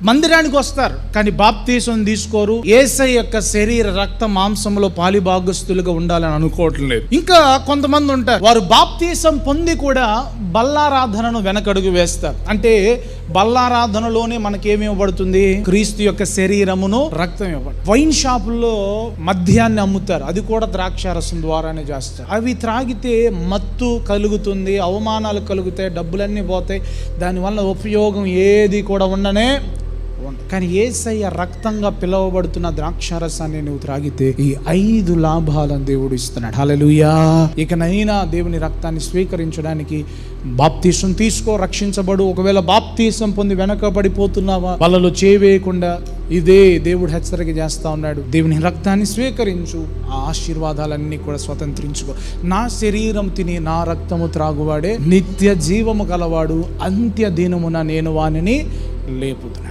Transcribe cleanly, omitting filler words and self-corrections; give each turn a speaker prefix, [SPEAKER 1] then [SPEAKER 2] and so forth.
[SPEAKER 1] మందిరానికి వస్తారు కానీ బాప్తీసం తీసుకోరు. యేసయ్య యొక్క శరీర రక్త మాంసంలో పాలిభాగస్తులుగా ఉండాలని అనుకోవట్లేదు. ఇంకా కొంతమంది ఉంటారు, వారు బాప్తీసం పొంది కూడా బల్లారాధనను వెనకడుగు వేస్తారు. అంటే బల్లారాధనలోనే మనకేమి ఇవ్వబడుతుంది? క్రీస్తు యొక్క శరీరమును రక్తం ఇవ్వబడుతుంది. వైన్ షాపుల్లో మద్యాన్ని అమ్ముతారు, అది కూడా ద్రాక్షారసం ద్వారానే చేస్తారు. అవి త్రాగితే మత్తు కలుగుతుంది, అవమానాలు కలుగుతాయి, డబ్బులన్నీ పోతాయి, దానివల్ల ఉపయోగం ఏది కూడా ఉండనే. కానీ యేసయ్య రక్తంగా పిలువబడుతున్న ద్రాక్షారసాన్ని నువ్వు త్రాగితే ఈ 5 లాభాలను దేవుడు ఇస్తున్నాడు. హల్లెలూయా. ఇకనైనా దేవుని రక్తాన్ని స్వీకరించడానికి బాప్తీసం తీసుకో, రక్షించబడు. ఒకవేళ బాప్తీసం పొంది వెనకబడిపోతున్నావా, వాళ్ళలో చేయవేయకుండా ఇదే దేవుడు హెచ్చరిక చేస్తా ఉన్నాడు. దేవుని రక్తాన్ని స్వీకరించు, ఆ ఆశీర్వాదాలన్నీ కూడా స్వతంత్రించుకో. నా శరీరం తిని నా రక్తము త్రాగువాడే నిత్య జీవము గలవాడు, అంత్య దినమున నేను వానిని లేపుతున్నాను.